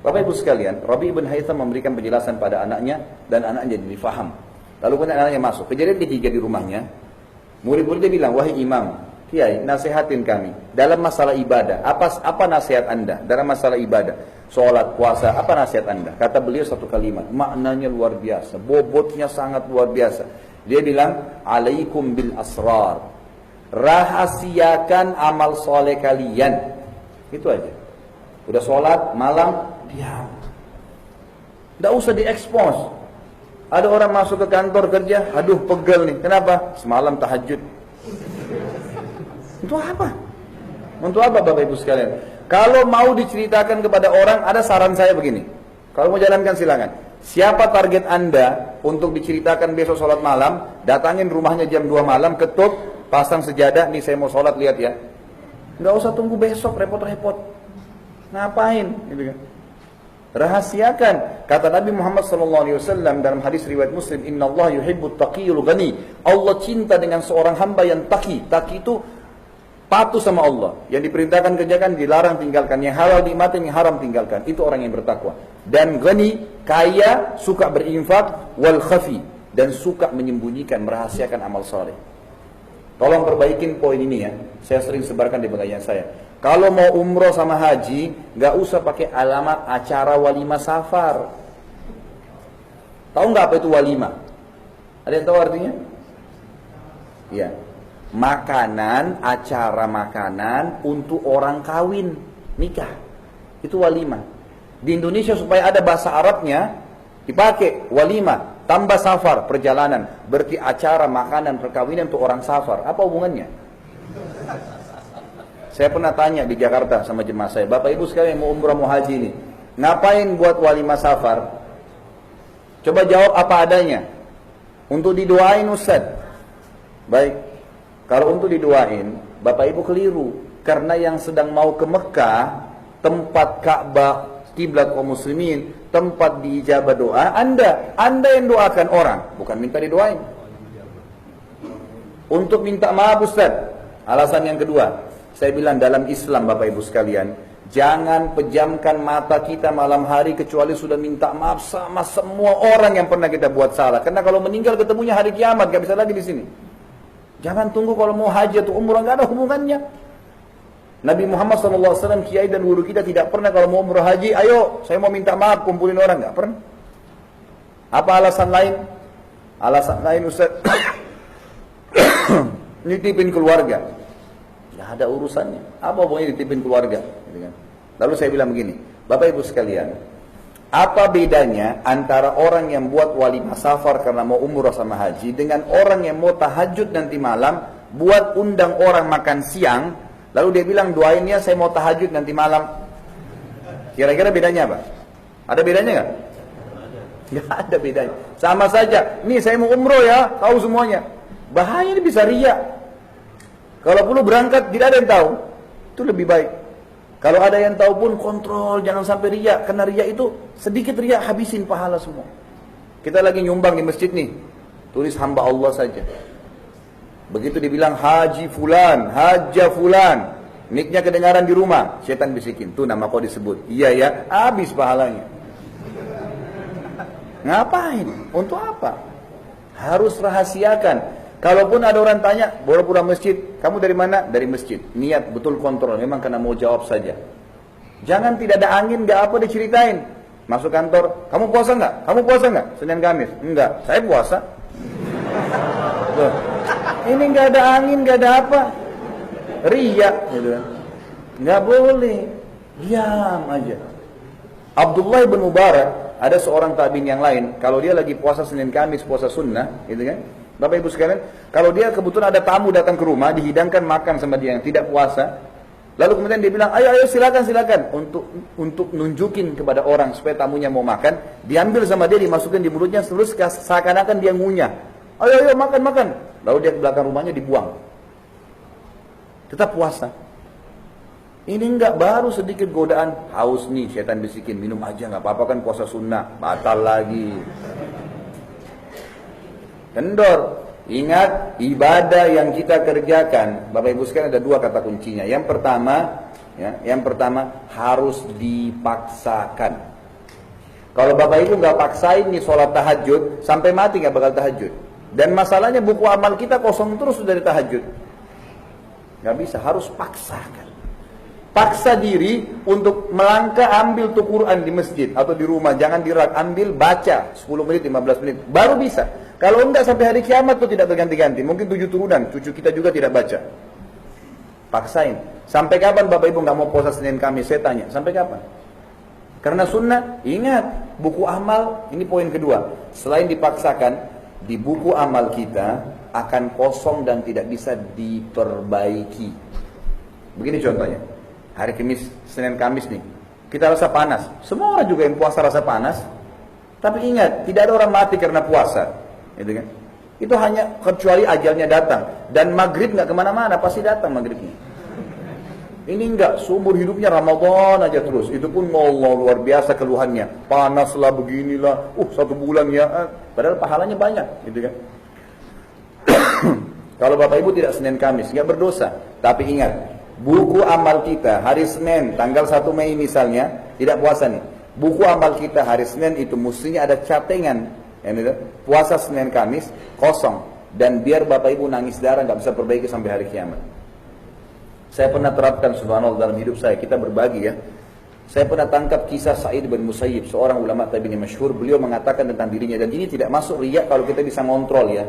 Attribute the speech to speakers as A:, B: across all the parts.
A: Bapak Ibu sekalian, Rabi ibn Haytham memberikan penjelasan pada anaknya dan anaknya jadi difaham. Lalu kemudian anaknya masuk. Kejadian ketiga di rumahnya, murid-muridnya bilang, wahai imam, kiai, nasihatin kami dalam masalah ibadah. Apa nasihat anda dalam masalah ibadah? Sholat, puasa, apa nasihat anda? Kata beliau satu kalimat, maknanya luar biasa, bobotnya sangat luar biasa. Dia bilang, alaikum bil asrar, rahasiakan amal soleh kalian. Itu aja. Udah sholat malam, diam, tidak usah diekspos. Ada orang masuk ke kantor kerja, aduh pegel nih, kenapa? Semalam tahajud. Untuk apa? Untuk apa Bapak Ibu sekalian? Kalau mau diceritakan kepada orang, ada saran saya begini. Kalau mau jalankan silakan. Siapa target anda untuk diceritakan besok sholat malam, datangin rumahnya jam 2 malam, ketuk, pasang sejadah, nih saya mau sholat, lihat ya. Nggak usah tunggu besok, repot-repot. Ngapain? Gitu kan. Rahasiakan. Kata Nabi Muhammad SAW dalam hadis riwayat Muslim, Inna Allah yuhibbut taqiyul ghani. Allah cinta dengan seorang hamba yang taqi. Taqi itu patuh sama Allah. Yang diperintahkan kerjakan, dilarang tinggalkan. Yang halal nikmatin, yang haram tinggalkan. Itu orang yang bertakwa. Dan ghani, kaya, suka berinfak, wal khafi, dan suka menyembunyikan, merahasiakan amal saleh. Tolong perbaikin poin ini ya. Saya sering sebarkan di pengajian saya. Kalau mau umroh sama haji, nggak usah pakai alamat acara walimah safar. Tahu nggak apa itu walimah? Ada yang tahu artinya? Ya, makanan, acara makanan untuk orang kawin, nikah. Itu walimah. Di Indonesia supaya ada bahasa Arabnya, dipakai walimah, tambah safar, perjalanan. Berarti acara makanan perkawinan untuk orang safar. Apa hubungannya? Saya pernah tanya di Jakarta sama jemaah saya, Bapak Ibu sekalian yang mau umrah mau haji ini, ngapain buat walimah safar? Coba jawab apa adanya. Untuk didoain Ustaz. Baik, kalau untuk didoain, Bapak Ibu keliru. Karena yang sedang mau ke Mekah, tempat Ka'bah, kiblat kaum muslimin, tempat diijabah doa, Anda yang doakan orang, bukan minta didoain. Untuk minta maaf Ustaz. Alasan yang kedua, saya bilang dalam Islam Bapak Ibu sekalian, jangan pejamkan mata kita malam hari kecuali sudah minta maaf sama semua orang yang pernah kita buat salah. Karena kalau meninggal ketemunya hari kiamat, gak bisa lagi di sini. Jangan tunggu kalau mau haji atau umrah, gak ada hubungannya. Nabi Muhammad SAW, kiai dan guru kita tidak pernah kalau mau umrah haji, ayo saya mau minta maaf, kumpulin orang, gak pernah. Apa alasan lain? Alasan lain Ustaz, nitipin keluarga. Tidak ada urusannya. Apa hubungannya ditipin keluarga? Lalu saya bilang begini, Bapak Ibu sekalian, apa bedanya antara orang yang buat walimah safar karena mau umrah sama haji dengan orang yang mau tahajud nanti malam, buat undang orang makan siang, lalu dia bilang doainnya saya mau tahajud nanti malam. Kira-kira bedanya apa? Ada bedanya nggak? Nggak ada bedanya. Sama saja. Nih saya mau umroh ya, tahu semuanya. Bahaya ini bisa riya. Kalau perlu berangkat tidak ada yang tahu, itu lebih baik. Kalau ada yang tahu pun kontrol, jangan sampai riya. Karena riya itu sedikit riya habisin pahala semua. Kita lagi nyumbang di masjid nih, tulis hamba Allah saja. Begitu dibilang haji fulan, haja fulan, niknya kedengaran di rumah, setan bisikin, tuh nama kau disebut. Iya ya, habis pahalanya. Ngapain? Untuk apa? Harus rahasiakan. Kalaupun ada orang tanya, pura-pura masjid, kamu dari mana? Dari masjid. Niat betul kontrol, memang karena mau jawab saja. Jangan tidak ada angin, nggak apa diceritain. Masuk kantor, kamu puasa nggak? Kamu puasa nggak? Senin Kamis? Enggak, saya puasa. Tuh. Ini nggak ada angin, nggak ada apa. Riya, gitu kan? Nggak boleh, diam aja. Abdullah bin Mubarak, ada seorang tabi'in yang lain, kalau dia lagi puasa Senin Kamis, puasa sunnah, gitu kan? Bapak Ibu sekalian, kalau dia kebetulan ada tamu datang ke rumah, dihidangkan makan sama dia yang tidak puasa, lalu kemudian dia bilang, ayo silakan, untuk nunjukin kepada orang supaya tamunya mau makan, diambil sama dia, dimasukkan di mulutnya, terus seakan-akan dia ngunyah, ayo makan, lalu dia ke belakang rumahnya dibuang, tetap puasa. Ini enggak, baru sedikit godaan, haus nih, setan bisikin, minum aja nggak apa-apa kan puasa sunnah, batal lagi. Kendor. Ingat, ibadah yang kita kerjakan, Bapak Ibu sekalian, ada dua kata kuncinya. Yang pertama harus dipaksakan. Kalau Bapak Ibu nggak paksain nih sholat tahajud, sampai mati nggak bakal tahajud. Dan masalahnya buku amal kita kosong terus dari tahajud. Nggak bisa, harus paksakan. Paksa diri untuk melangkah ambil tuh Quran di masjid atau di rumah, jangan dirak, ambil baca 10 menit, 15 menit, baru bisa. Kalau enggak sampai hari kiamat tuh tidak berganti-ganti. Mungkin 7 turunan, cucu kita juga tidak baca. Paksain. Sampai kapan Bapak Ibu nggak mau puasa Senin Kamis? Saya tanya, sampai kapan? Karena sunnah, ingat, buku amal, ini poin kedua. Selain dipaksakan, di buku amal kita akan kosong dan tidak bisa diperbaiki. Begini contohnya, hari Senin Kamis nih, kita rasa panas. Semua orang juga yang puasa rasa panas. Tapi ingat, tidak ada orang mati karena puasa. Gitu kan? Itu hanya kecuali ajalnya datang. Dan maghrib nggak kemana-mana, pasti datang maghribnya. Ini enggak, seumur hidupnya Ramadan aja terus. Itu pun Allah luar biasa keluhannya. Panaslah beginilah, 1 bulan ya. Padahal pahalanya banyak, gitu kan. Kalau Bapak Ibu tidak Senin Kamis, enggak berdosa. Tapi ingat, buku amal kita hari Senin, tanggal 1 Mei misalnya, tidak puasa nih. Buku amal kita hari Senin itu mestinya ada catengan. Puasa Senin Kamis, kosong. Dan biar Bapak Ibu nangis darah, nggak bisa perbaiki sampai hari kiamat. Saya pernah terapkan subhanallah dalam hidup saya, kita berbagi ya. Saya pernah tangkap kisah Sa'id bin Musayyib, seorang ulama tabi'in masyhur. Beliau mengatakan tentang dirinya, dan ini tidak masuk riya kalau kita bisa ngontrol ya.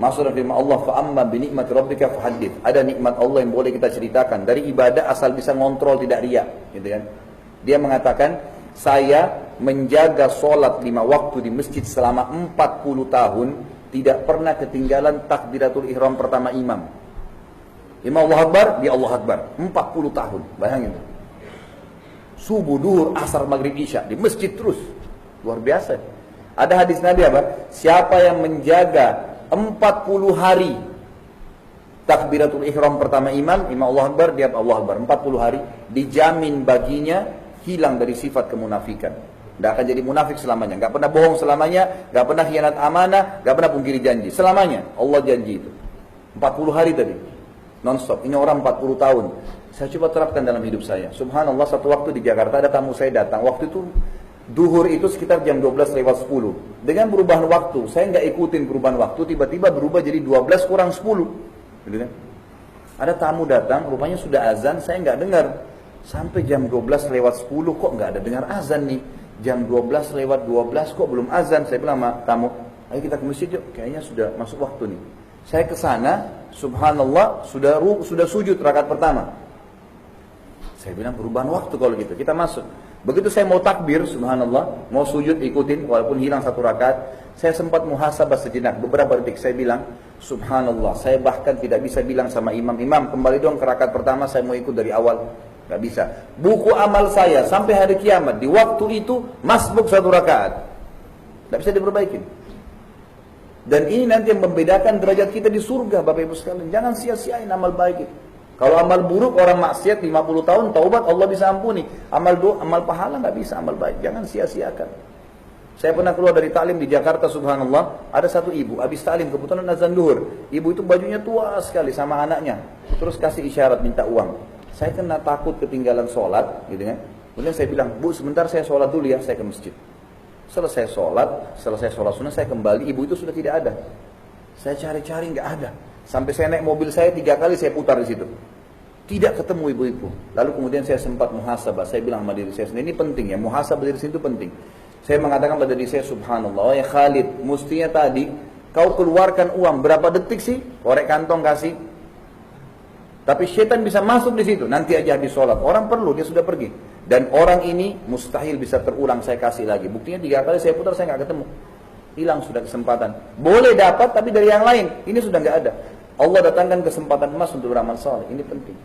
A: Masuk dalam firman Allah, fa'amma binikmati rabbika fahaddits. Ada nikmat Allah yang boleh kita ceritakan dari ibadah asal bisa ngontrol, tidak riya, gitu kan. Dia mengatakan, saya menjaga sholat 5 waktu di masjid selama 40 tahun, tidak pernah ketinggalan takbiratul ihram pertama imam. Imam Allah Akbar, dia Allah Akbar. 40 tahun, bayangin. Subuh, duhur, asar, maghrib, isya. Di masjid terus. Luar biasa. Ada hadis Nabi apa? Siapa yang menjaga 40 hari takbiratul ihram pertama imam Allah Akbar, dia Allah Akbar. 40 hari, dijamin baginya hilang dari sifat kemunafikan. Tidak akan jadi munafik selamanya. Gak pernah bohong selamanya, gak pernah khianat amanah, gak pernah pungkiri janji. Selamanya, Allah janji itu. 40 hari tadi. Non-stop, ini orang 40 tahun. Saya coba terapkan dalam hidup saya. Subhanallah, satu waktu di Jakarta ada tamu saya datang. Waktu itu duhur itu sekitar jam 12 lewat 10. Dengan perubahan waktu, saya nggak ikutin perubahan waktu, tiba-tiba berubah jadi 12 kurang 10. Gitu kan? Ada tamu datang, rupanya sudah azan, saya nggak dengar. Sampai jam 12 lewat 10 kok nggak ada dengar azan nih. Jam 12 lewat 12 kok belum azan. Saya bilang sama tamu, ayo kita ke masjid yuk, kayaknya sudah masuk waktu nih. Saya ke sana, subhanallah, sudah sujud rakaat pertama. Saya bilang perubahan waktu kalau gitu, kita masuk. Begitu saya mau takbir, subhanallah, mau sujud ikutin, walaupun hilang 1 rakaat, saya sempat muhasabah sejenak, beberapa detik. Saya bilang, subhanallah, saya bahkan tidak bisa bilang sama imam, kembali dong ke rakaat pertama, saya mau ikut dari awal. Gak bisa. Buku amal saya sampai hari kiamat, di waktu itu, masbuk 1 rakaat. Gak bisa diperbaikin. Dan ini nanti yang membedakan derajat kita di surga, Bapak Ibu sekalian. Jangan sia-siain amal baik itu. Kalau amal buruk, orang maksiat 50 tahun, taubat Allah bisa ampuni. Amal pahala nggak bisa, amal baik. Jangan sia-siakan. Saya pernah keluar dari taklim di Jakarta, subhanallah. Ada satu ibu, habis taklim, kebetulan azan duhur. Ibu itu bajunya tua sekali sama anaknya. Terus kasih isyarat minta uang. Saya kena takut ketinggalan sholat, gitu kan. Kemudian saya bilang, Bu, sebentar saya sholat dulu ya, saya ke masjid. Selesai sholat sunnah, saya kembali, ibu itu sudah tidak ada. Saya cari-cari, nggak ada. Sampai saya naik mobil saya 3 kali saya putar di situ. Tidak ketemu ibu itu. Lalu kemudian saya sempat muhasabah. Saya bilang sama diri saya sendiri, ini penting ya, muhasabah diri sendiri itu penting. Saya mengatakan pada diri saya, subhanallah, ya Khalid, mestinya tadi kau keluarkan uang berapa detik sih? Korek kantong kasih. Tapi syaitan bisa masuk di situ. Nanti aja habis sholat. Orang perlu, dia sudah pergi. Dan orang ini mustahil bisa terulang, saya kasih lagi. Buktinya 3 kali saya putar, saya nggak ketemu. Hilang sudah kesempatan. Boleh dapat, tapi dari yang lain. Ini sudah nggak ada. Allah datangkan kesempatan emas untuk beramal saleh. Ini penting.